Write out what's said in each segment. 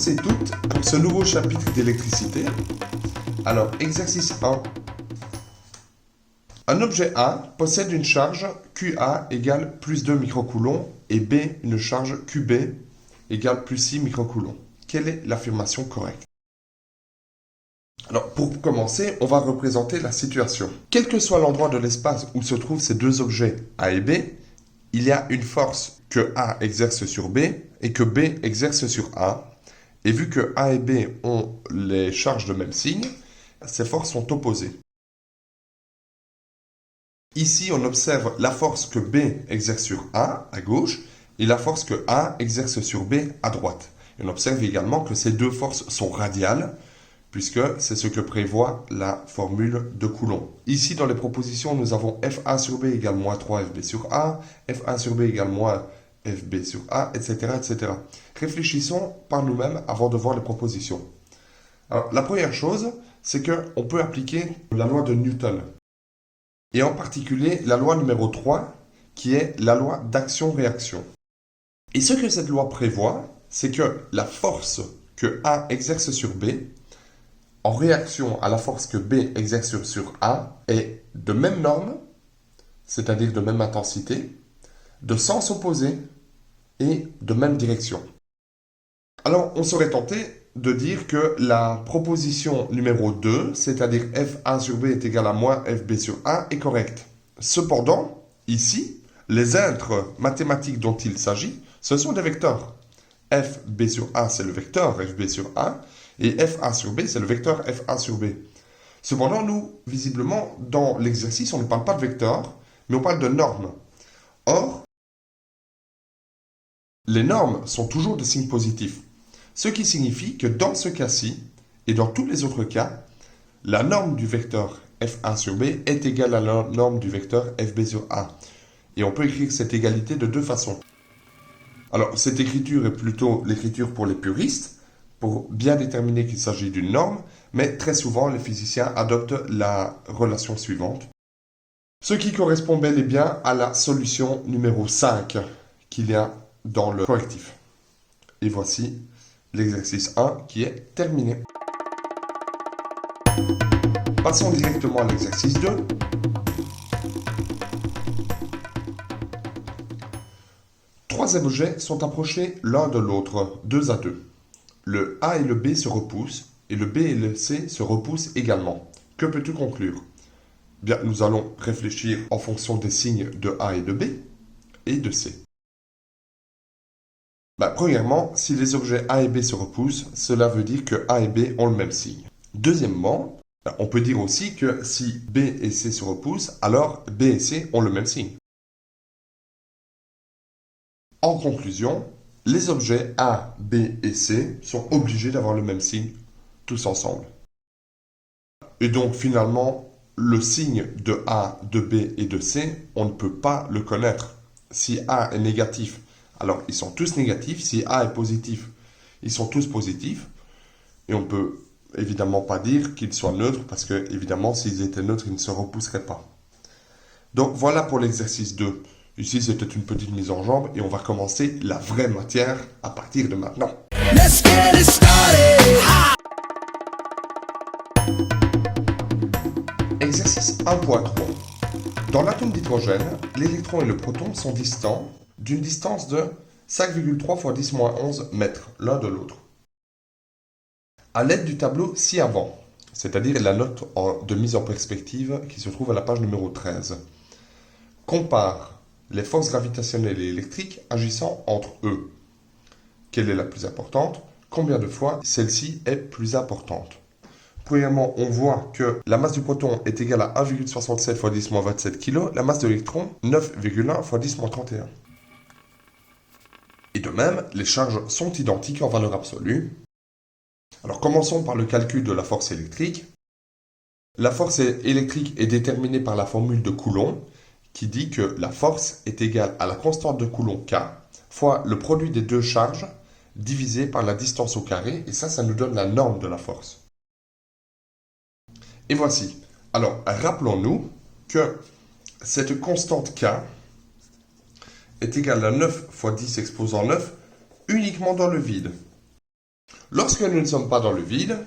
tous et toutes pour ce nouveau chapitre d'électricité. Alors, exercice 1. Un objet A possède une charge QA égale plus 2 microcoulombs et B une charge QB égale plus 6 microcoulombs. Quelle est l'affirmation correcte? Alors, pour commencer, on va représenter la situation. Quel que soit l'endroit de l'espace où se trouvent ces deux objets A et B, il y a une force que A exerce sur B et que B exerce sur A. Et vu que A et B ont les charges de même signe, ces forces sont opposées. Ici, on observe la force que B exerce sur A, à gauche, et la force que A exerce sur B, à droite. Et on observe également que ces deux forces sont radiales, puisque c'est ce que prévoit la formule de Coulomb. Ici, dans les propositions, nous avons FA sur B égale moins 3 FB sur A, FA sur B égale moins FB sur A, etc., etc. Réfléchissons par nous-mêmes avant de voir les propositions. Alors, la première chose, c'est qu'on peut appliquer la loi de Newton. Et en particulier, la loi numéro 3, qui est la loi d'action-réaction. Et ce que cette loi prévoit, c'est que la force que A exerce sur B, en réaction à la force que B exerce sur A, est de même norme, c'est-à-dire de même intensité, de sens opposé et de même direction. Alors, on serait tenté de dire que la proposition numéro 2, c'est-à-dire FA sur B est égal à moins FB sur A, est correcte. Cependant, ici, les êtres mathématiques dont il s'agit, ce sont des vecteurs. FB sur A, c'est le vecteur FB sur A, et FA sur B, c'est le vecteur FA sur B. Cependant, nous, visiblement, dans l'exercice, on ne parle pas de vecteurs, mais on parle de normes. Or, les normes sont toujours de signes positifs. Ce qui signifie que dans ce cas-ci, et dans tous les autres cas, la norme du vecteur F1 sur B est égale à la norme du vecteur FB sur A. Et on peut écrire cette égalité de deux façons. Alors, cette écriture est plutôt l'écriture pour les puristes, pour bien déterminer qu'il s'agit d'une norme, mais très souvent, les physiciens adoptent la relation suivante. Ce qui correspond bel et bien à la solution numéro 5 qu'il y a dans le correctif. Et voici l'exercice 1 qui est terminé. Passons directement à l'exercice 2. Trois objets sont approchés l'un de l'autre, deux à deux. Le A et le B se repoussent, et le B et le C se repoussent également. Que peux-tu conclure? Bien, nous allons réfléchir en fonction des signes de A et de B, et de C. Premièrement, si les objets A et B se repoussent, cela veut dire que A et B ont le même signe. Deuxièmement, on peut dire aussi que si B et C se repoussent, alors B et C ont le même signe. En conclusion, les objets A, B et C sont obligés d'avoir le même signe, tous ensemble. Et donc finalement, le signe de A, de B et de C, on ne peut pas le connaître. Si A est négatif, alors ils sont tous négatifs. Si A est positif, ils sont tous positifs. Et on ne peut évidemment pas dire qu'ils soient neutres, parce que évidemment, s'ils étaient neutres, ils ne se repousseraient pas. Donc voilà pour l'exercice 2. Ici, c'était une petite mise en jambe et on va commencer la vraie matière à partir de maintenant. Let's get it started. Exercice 1.3. Dans l'atome d'hydrogène, l'électron et le proton sont distants d'une distance de 5,3 x 10-11 mètres l'un de l'autre. À l'aide du tableau ci-avant, c'est-à-dire la note de mise en perspective qui se trouve à la page numéro 13, compare les forces gravitationnelles et électriques agissant entre eux. Quelle est la plus importante? Combien de fois celle-ci est plus importante? Premièrement, on voit que la masse du proton est égale à 1,67 x 10-27 kg, la masse de l'électron 9,1 x 10-31. Et de même, les charges sont identiques en valeur absolue. Alors commençons par le calcul de la force électrique. La force électrique est déterminée par la formule de Coulomb, qui dit que la force est égale à la constante de Coulomb K fois le produit des deux charges divisé par la distance au carré, et ça nous donne la norme de la force. Et voici. Alors, rappelons-nous que cette constante K est égale à 9 fois 10 exposant 9 uniquement dans le vide. Lorsque nous ne sommes pas dans le vide,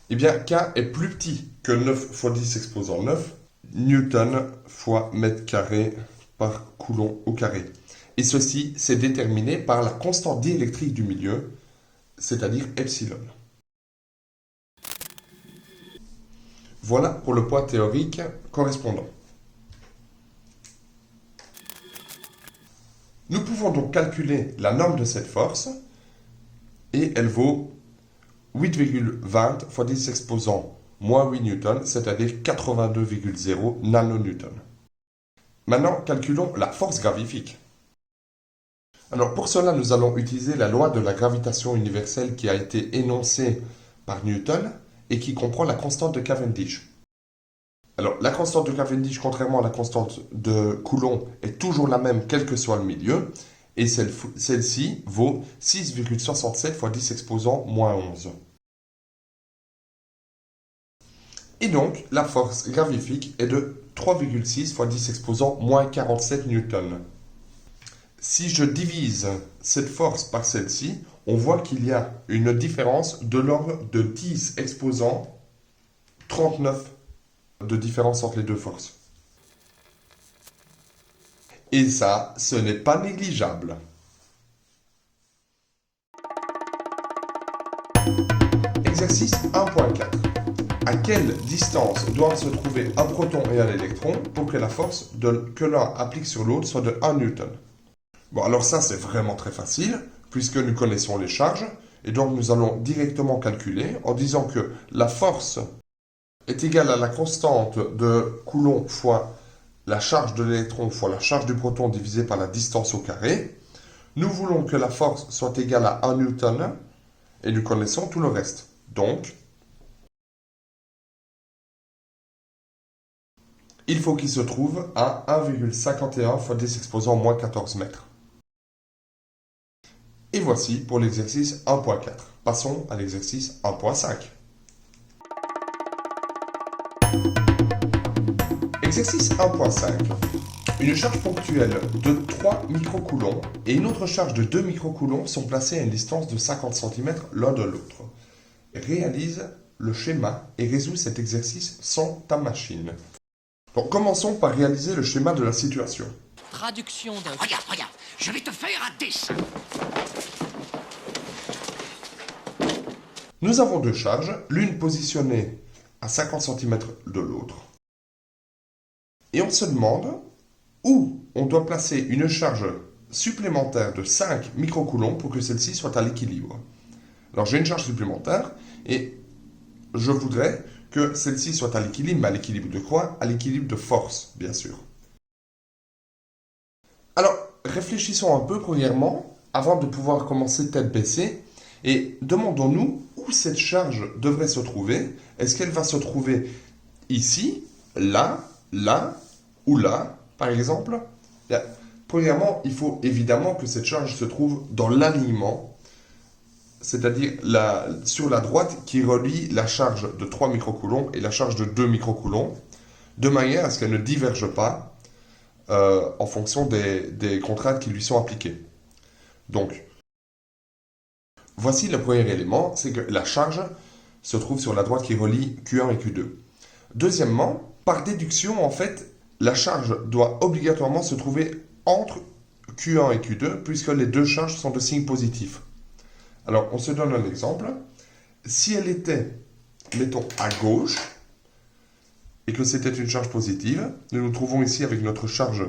eh bien, K est plus petit que 9 fois 10 exposant 9 newton fois mètre carré par coulomb au carré. Et ceci, c'est déterminé par la constante diélectrique du milieu, c'est-à-dire epsilon. Voilà pour le poids théorique correspondant. Nous pouvons donc calculer la norme de cette force, et elle vaut 8,20 fois 10 exposant moins 8 newtons, c'est-à-dire 82,0 nanonewtons. Maintenant, calculons la force gravifique. Alors pour cela, nous allons utiliser la loi de la gravitation universelle qui a été énoncée par Newton et qui comprend la constante de Cavendish. Alors la constante de Cavendish, contrairement à la constante de Coulomb, est toujours la même quel que soit le milieu, et celle-ci vaut 6,67 fois 10 exposant moins 11. Et donc, la force gravifique est de 3,6 fois 10 exposant moins 47 newtons. Si je divise cette force par celle-ci, on voit qu'il y a une différence de l'ordre de 10 exposant 39 de différence entre les deux forces. Et ça, ce n'est pas négligeable. Exercice 1.4. À quelle distance doivent se trouver un proton et un électron pour que la force que l'un applique sur l'autre soit de 1 newton? Bon, alors ça, c'est vraiment très facile, puisque nous connaissons les charges, et donc nous allons directement calculer en disant que la force est égale à la constante de Coulomb fois la charge de l'électron fois la charge du proton divisé par la distance au carré. Nous voulons que la force soit égale à 1 newton, et nous connaissons tout le reste. Donc, il faut qu'il se trouve à 1,51 fois 10 exposant moins 14 mètres. Et voici pour l'exercice 1.4. Passons à l'exercice 1.5. Exercice 1.5. Une charge ponctuelle de 3 microcoulombs et une autre charge de 2 microcoulombs sont placées à une distance de 50 cm l'un de l'autre. Réalise le schéma et résous cet exercice sans ta machine. Donc, commençons par réaliser le schéma de la situation. Traduction d'un... Regarde, je vais te faire un dessin. Nous avons deux charges, l'une positionnée à 50 cm de l'autre. Et on se demande où on doit placer une charge supplémentaire de 5 microcoulombs pour que celle-ci soit à l'équilibre. Alors j'ai une charge supplémentaire et je voudrais que celle-ci soit à l'équilibre, mais à l'équilibre de quoi? À l'équilibre de force, bien sûr. Alors, réfléchissons un peu premièrement, avant de pouvoir commencer tête baissée, et demandons-nous où cette charge devrait se trouver. Est-ce qu'elle va se trouver ici, là, là ou là, par exemple? Bien, premièrement, il faut évidemment que cette charge se trouve dans l'alignement, c'est-à-dire sur la droite qui relie la charge de 3 microcoulombs et la charge de 2 microcoulombs, de manière à ce qu'elle ne diverge pas en fonction des contraintes qui lui sont appliquées. Donc, voici le premier élément, c'est que la charge se trouve sur la droite qui relie Q1 et Q2. Deuxièmement, par déduction, en fait, la charge doit obligatoirement se trouver entre Q1 et Q2, puisque les deux charges sont de signe positif. Alors, on se donne un exemple. Si elle était, mettons, à gauche, et que c'était une charge positive, nous nous trouvons ici avec notre charge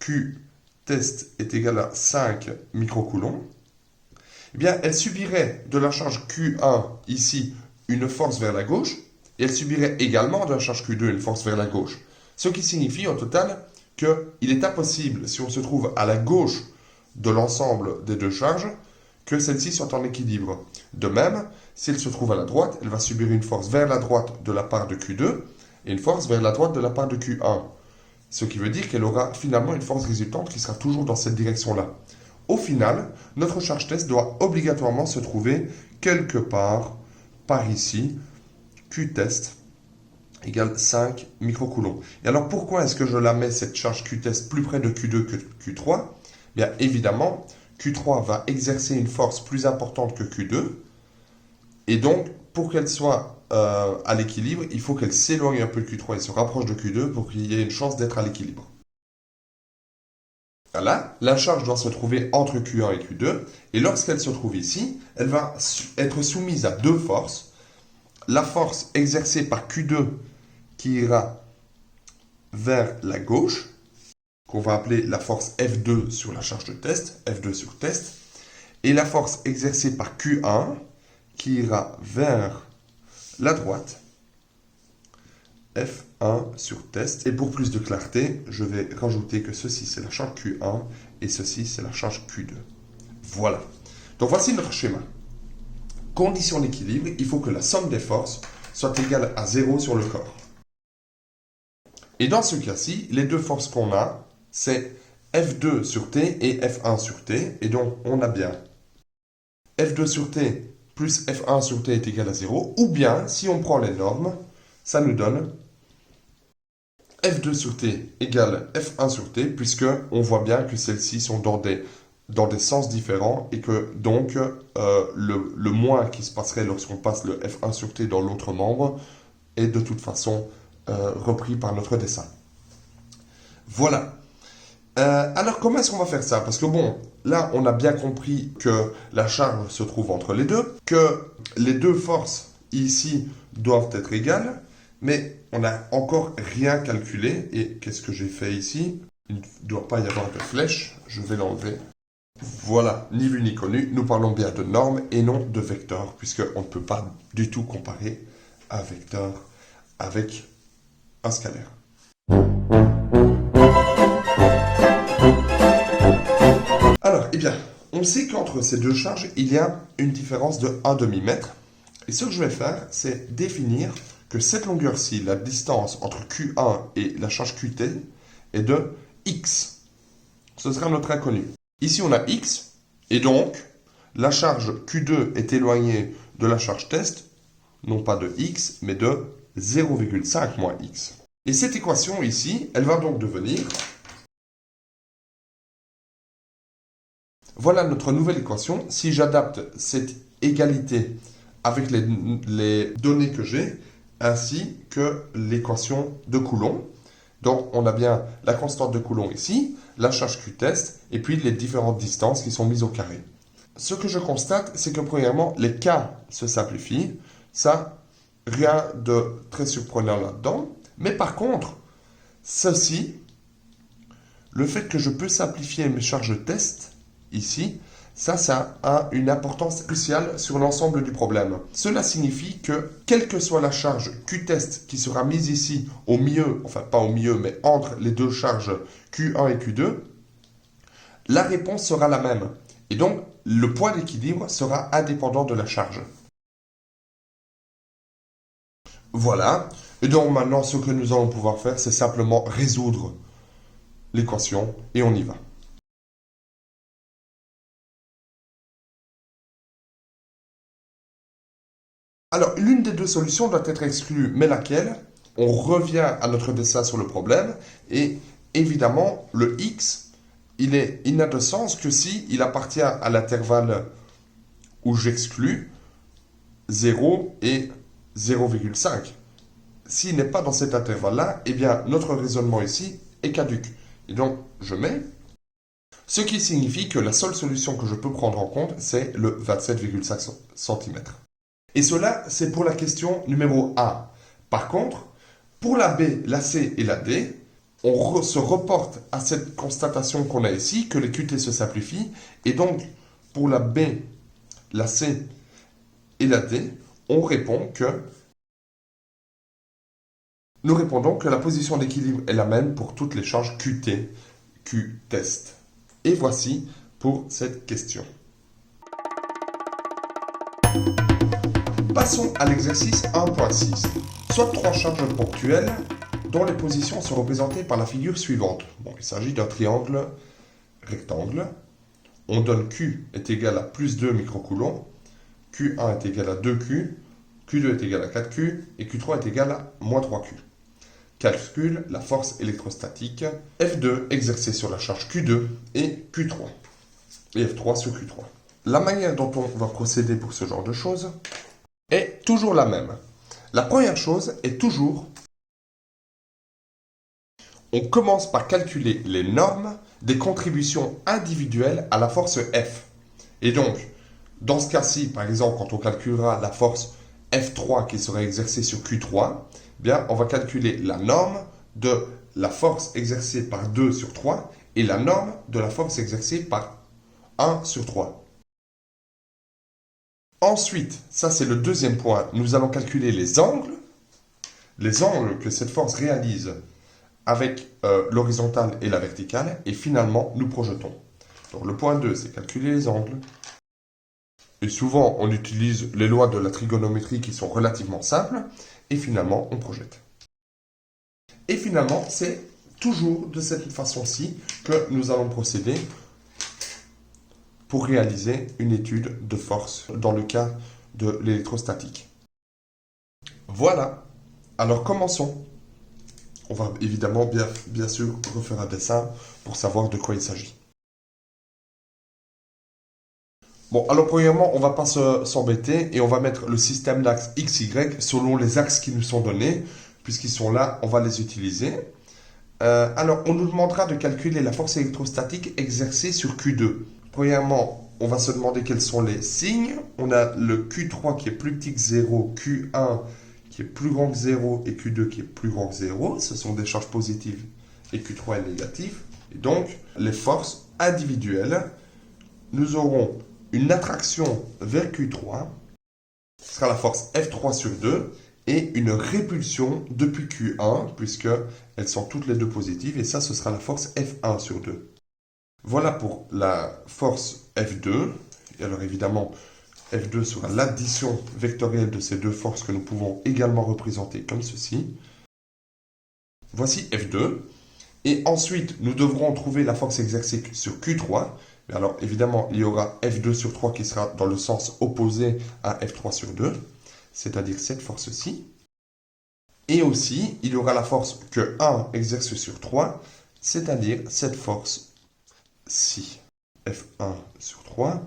Q test est égale à 5 microcoulombs, eh bien, elle subirait de la charge Q1, ici, une force vers la gauche, et elle subirait également de la charge Q2 une force vers la gauche. Ce qui signifie, au total, qu'il est impossible, si on se trouve à la gauche de l'ensemble des deux charges, que celle-ci soit en équilibre. De même, si elle se trouve à la droite, elle va subir une force vers la droite de la part de Q2 et une force vers la droite de la part de Q1. Ce qui veut dire qu'elle aura finalement une force résultante qui sera toujours dans cette direction-là. Au final, notre charge test doit obligatoirement se trouver quelque part par ici, Q test égale 5 microcoulombs. Et alors pourquoi est-ce que je la mets, cette charge Q test, plus près de Q2 que Q3? Bien évidemment Q3 va exercer une force plus importante que Q2. Et donc, pour qu'elle soit à l'équilibre, il faut qu'elle s'éloigne un peu de Q3 et se rapproche de Q2 pour qu'il y ait une chance d'être à l'équilibre. Voilà, la charge doit se trouver entre Q1 et Q2. Et lorsqu'elle se trouve ici, elle va être soumise à deux forces. La force exercée par Q2 qui ira vers la gauche, qu'on va appeler la force F2 sur la charge de test, F2 sur test, et la force exercée par Q1 qui ira vers la droite, F1 sur test. Et pour plus de clarté, je vais rajouter que ceci c'est la charge Q1 et ceci c'est la charge Q2. Voilà. Donc voici notre schéma. Condition d'équilibre, il faut que la somme des forces soit égale à 0 sur le corps. Et dans ce cas-ci, les deux forces qu'on a, c'est F2 sur T et F1 sur T. Et donc, on a bien F2 sur T plus F1 sur T est égal à 0. Ou bien, si on prend les normes, ça nous donne F2 sur T égale F1 sur T, puisque on voit bien que celles-ci sont dans des sens différents et que donc le moins qui se passerait lorsqu'on passe le F1 sur T dans l'autre membre est de toute façon repris par notre dessin. Voilà. Alors, comment est-ce qu'on va faire ça? Parce que bon, là, on a bien compris que la charge se trouve entre les deux, que les deux forces ici doivent être égales, mais on n'a encore rien calculé. Et qu'est-ce que j'ai fait ici? Il ne doit pas y avoir de flèche, je vais l'enlever. Voilà, ni vu ni connu, nous parlons bien de normes et non de vecteurs, puisqu'on ne peut pas du tout comparer un vecteur avec un scalaire. Alors, eh bien, on sait qu'entre ces deux charges, il y a une différence de 1 demi-mètre. Et ce que je vais faire, c'est définir que cette longueur-ci, la distance entre Q1 et la charge QT, est de X. Ce sera notre inconnu. Ici, on a X, et donc, la charge Q2 est éloignée de la charge test, non pas de X, mais de 0,5 moins X. Et cette équation ici, elle va donc devenir... Voilà notre nouvelle équation. Si j'adapte cette égalité avec les données que j'ai, ainsi que l'équation de Coulomb. Donc, on a bien la constante de Coulomb ici, la charge Q-test, et puis les différentes distances qui sont mises au carré. Ce que je constate, c'est que premièrement, les cas se simplifient. Ça, rien de très surprenant là-dedans. Mais par contre, ceci, le fait que je peux simplifier mes charges test, ici, ça a une importance cruciale sur l'ensemble du problème. Cela signifie que, quelle que soit la charge Q-test qui sera mise ici au milieu, enfin pas au milieu, mais entre les deux charges Q1 et Q2, la réponse sera la même. Et donc, le point d'équilibre sera indépendant de la charge. Voilà. Et donc maintenant, ce que nous allons pouvoir faire, c'est simplement résoudre l'équation et on y va. Alors, l'une des deux solutions doit être exclue, mais laquelle? On revient à notre dessin sur le problème, et évidemment, le x, il n'a de sens que si il appartient à l'intervalle où j'exclus 0 et 0,5. S'il n'est pas dans cet intervalle-là, eh bien, notre raisonnement ici est caduc. Et donc, je mets... Ce qui signifie que la seule solution que je peux prendre en compte, c'est le 27,5 cm. Et cela, c'est pour la question numéro 1. Par contre, pour la B, la C et la D, on se reporte à cette constatation qu'on a ici, que les QT se simplifient. Et donc, pour la B, la C et la D, on répond que... Nous répondons que la position d'équilibre est la même pour toutes les charges QT, Q-test. Et voici pour cette question. Passons à l'exercice 1.6. Soit trois charges ponctuelles dont les positions sont représentées par la figure suivante. Bon, il s'agit d'un triangle rectangle. On donne Q est égal à plus 2 microcoulombs, Q1 est égal à 2Q, Q2 est égal à 4Q et Q3 est égal à moins 3Q. Calcule la force électrostatique F2 exercée sur la charge Q2 et Q3. et F3 sur Q3. La manière dont on va procéder pour ce genre de choses est toujours la même. La première chose est toujours, on commence par calculer les normes des contributions individuelles à la force F. Et donc, dans ce cas-ci, par exemple, quand on calculera la force F3 qui serait exercée sur Q3, eh bien, on va calculer la norme de la force exercée par 2 sur 3 et la norme de la force exercée par 1 sur 3. Ensuite, ça c'est le deuxième point, nous allons calculer les angles que cette force réalise avec l'horizontale et la verticale, et finalement nous projetons. Donc le point 2, c'est calculer les angles. Et souvent, on utilise les lois de la trigonométrie qui sont relativement simples, et finalement, on projette. Et finalement, c'est toujours de cette façon-ci que nous allons procéder pour réaliser une étude de force dans le cas de l'électrostatique. Voilà. Alors commençons. On va évidemment bien sûr refaire un dessin pour savoir de quoi il s'agit. Bon, alors premièrement, on ne va pas s'embêter et on va mettre le système d'axes x, y selon les axes qui nous sont donnés. Puisqu'ils sont là, on va les utiliser. Alors, on nous demandera de calculer la force électrostatique exercée sur Q2. Premièrement, on va se demander quels sont les signes. On a le Q3 qui est plus petit que 0, Q1 qui est plus grand que 0 et Q2 qui est plus grand que 0. Ce sont des charges positives et Q3 est négatif. Et donc, les forces individuelles, nous aurons une attraction vers Q3, ce sera la force F3 sur 2, et une répulsion depuis Q1, puisqu'elles sont toutes les deux positives, et ça, ce sera la force F1 sur 2. Voilà pour la force F2. Et alors évidemment, F2 sera l'addition vectorielle de ces deux forces que nous pouvons également représenter comme ceci. Voici F2. Et ensuite, nous devrons trouver la force exercée sur Q3. Alors évidemment, il y aura F2 sur 3 qui sera dans le sens opposé à F3 sur 2, c'est-à-dire cette force-ci. Et aussi, il y aura la force que 1 exerce sur 3, c'est-à-dire cette force-ci. F1 sur 3,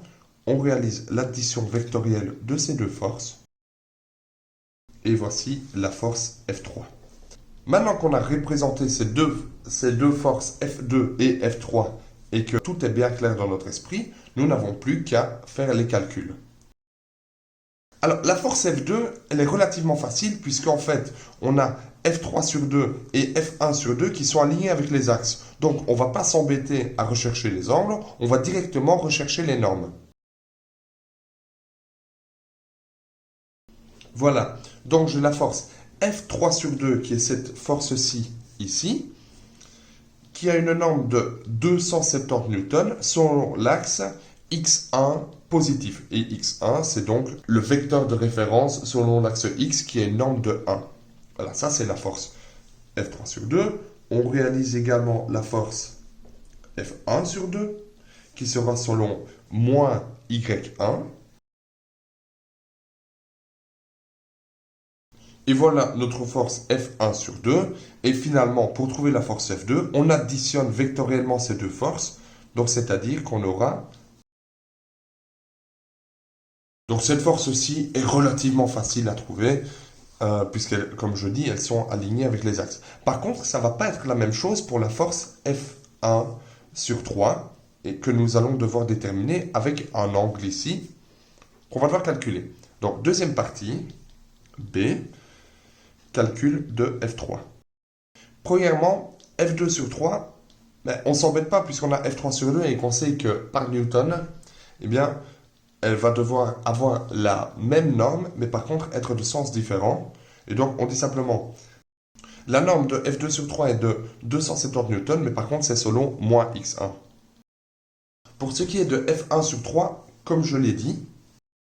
on réalise l'addition vectorielle de ces deux forces. Et voici la force F3. Maintenant qu'on a représenté ces deux forces F2 et F3 et que tout est bien clair dans notre esprit, nous n'avons plus qu'à faire les calculs. Alors, la force F2, elle est relativement facile puisqu'en fait, on a F3 sur 2 et F1 sur 2 qui sont alignés avec les axes. Donc, on ne va pas s'embêter à rechercher les angles, on va directement rechercher les normes. Voilà, donc j'ai la force F3 sur 2 qui est cette force-ci, ici, qui a une norme de 270 newtons selon l'axe X1 positif. Et X1, c'est donc le vecteur de référence selon l'axe X qui est une norme de 1. Voilà, ça c'est la force F3 sur 2. On réalise également la force F1 sur 2 qui sera selon moins Y1. Et voilà notre force F1 sur 2. Et finalement, pour trouver la force F2, on additionne vectoriellement ces deux forces. Donc, c'est-à-dire qu'on aura... Donc, cette force-ci est relativement facile à trouver, puisque, comme je dis, elles sont alignées avec les axes. Par contre, ça ne va pas être la même chose pour la force F1 sur 3, et que nous allons devoir déterminer avec un angle ici, qu'on va devoir calculer. Donc, deuxième partie, B... calcul de F3. Premièrement, F2 sur 3, on ne s'embête pas puisqu'on a F3 sur 2 et qu'on sait que par Newton, eh bien, elle va devoir avoir la même norme, mais par contre être de sens différent. Et donc, on dit simplement, la norme de F2 sur 3 est de 270 newtons, mais par contre, c'est selon moins X1. Pour ce qui est de F1 sur 3, comme je l'ai dit,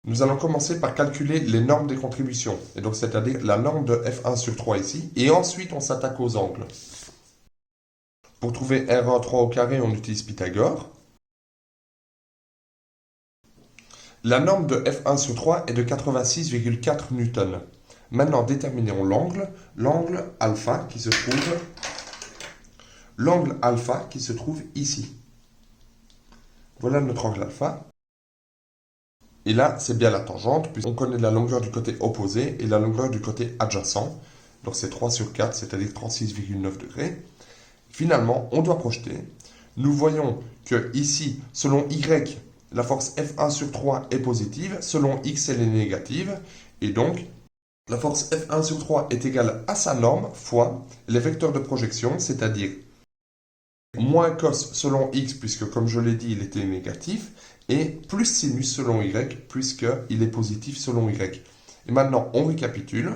nous allons commencer par calculer les normes des contributions, et donc c'est-à-dire la norme de F1 sur 3 ici, et ensuite on s'attaque aux angles. Pour trouver R1 3 au carré, on utilise Pythagore. La norme de F1 sur 3 est de 86,4 newtons. Maintenant, déterminons l'angle alpha qui se trouve ici. Voilà notre angle alpha. Et là, c'est bien la tangente, puisqu'on connaît la longueur du côté opposé et la longueur du côté adjacent. Donc c'est 3 sur 4, c'est-à-dire 36,9 degrés. Finalement, on doit projeter. Nous voyons que ici, selon Y, la force F1 sur 3 est positive, selon X, elle est négative. Et donc, la force F1 sur 3 est égale à sa norme fois les vecteurs de projection, c'est-à-dire moins cos selon X, puisque comme je l'ai dit, il était négatif, et plus sinus selon Y, puisqu'il est positif selon Y. Et maintenant, on récapitule.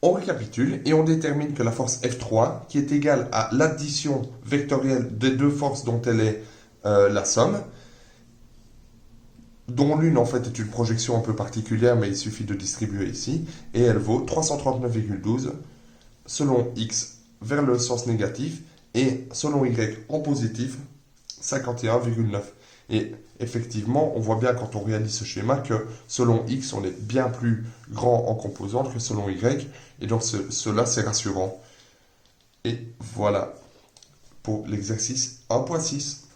On récapitule et on détermine que la force F3, qui est égale à l'addition vectorielle des deux forces dont elle est la somme, dont l'une en fait est une projection un peu particulière, mais il suffit de distribuer ici, et elle vaut 339,12 selon X vers le sens négatif, et selon Y en positif, 51,9. Et effectivement, on voit bien quand on réalise ce schéma que selon X, on est bien plus grand en composante que selon Y, et donc cela c'est rassurant. Et voilà pour l'exercice 1.6.